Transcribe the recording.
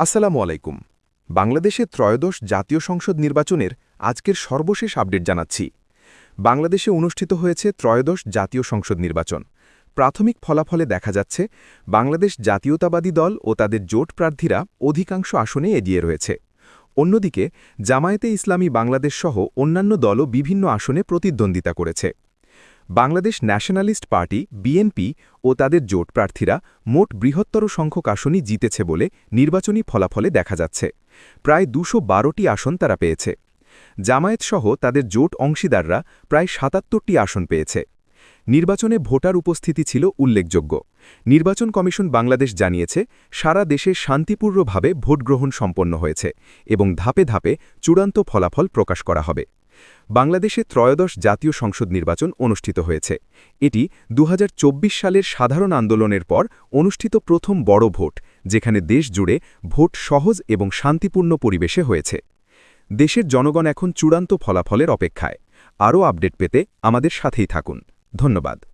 আসসালামু আলাইকুম। বাংলাদেশে ত্রয়োদশ জাতীয় সংসদ নির্বাচনের আজকের সর্বশেষ আপডেট জানাচ্ছি। বাংলাদেশে অনুষ্ঠিত হয়েছে ত্রয়োদশ জাতীয় সংসদ নির্বাচন। প্রাথমিক ফলাফলে দেখা যাচ্ছে বাংলাদেশ জাতীয়তাবাদী দল ও তাদের জোট প্রার্থীরা অধিকাংশ আসনে এগিয়ে রয়েছে। অন্যদিকে জামায়াতে ইসলামী বাংলাদেশ সহ অন্যান্য দলও বিভিন্ন আসনে প্রতিদ্বন্দ্বিতা করেছে। বাংলাদেশ ন্যাশনালিস্ট পার্টি বিএনপি ও তাদের জোট প্রার্থীরা মোট বৃহত্তর সংখ্যক আসনই জিতেছে বলে নির্বাচনী ফলাফলে দেখা যাচ্ছে। প্রায় ২১২টি আসন তারা পেয়েছে। জামায়াত সহ তাদের জোট অংশীদাররা প্রায় ৭৭টি আসন পেয়েছে। নির্বাচনে ভোটার উপস্থিতি ছিল উল্লেখযোগ্য। নির্বাচন কমিশন বাংলাদেশ জানিয়েছে সারা দেশে শান্তিপূর্ণভাবে ভোটগ্রহণ সম্পন্ন হয়েছে এবং ধাপে ধাপে চূড়ান্ত ফলাফল প্রকাশ করা হবে। বাংলাদেশে ত্রয়োদশ জাতীয় সংসদ নির্বাচন অনুষ্ঠিত হয়েছে। এটি ২০২৪ সালের সাধারণ আন্দোলনের পর অনুষ্ঠিত প্রথম বড় ভোট, যেখানে দেশ জুড়ে ভোট সহজ এবং শান্তিপূর্ণ পরিবেশে হয়েছে। দেশের জনগণ এখন চূড়ান্ত ফলাফলের অপেক্ষায়। আরও আপডেট পেতে আমাদের সাথেই থাকুন। ধন্যবাদ।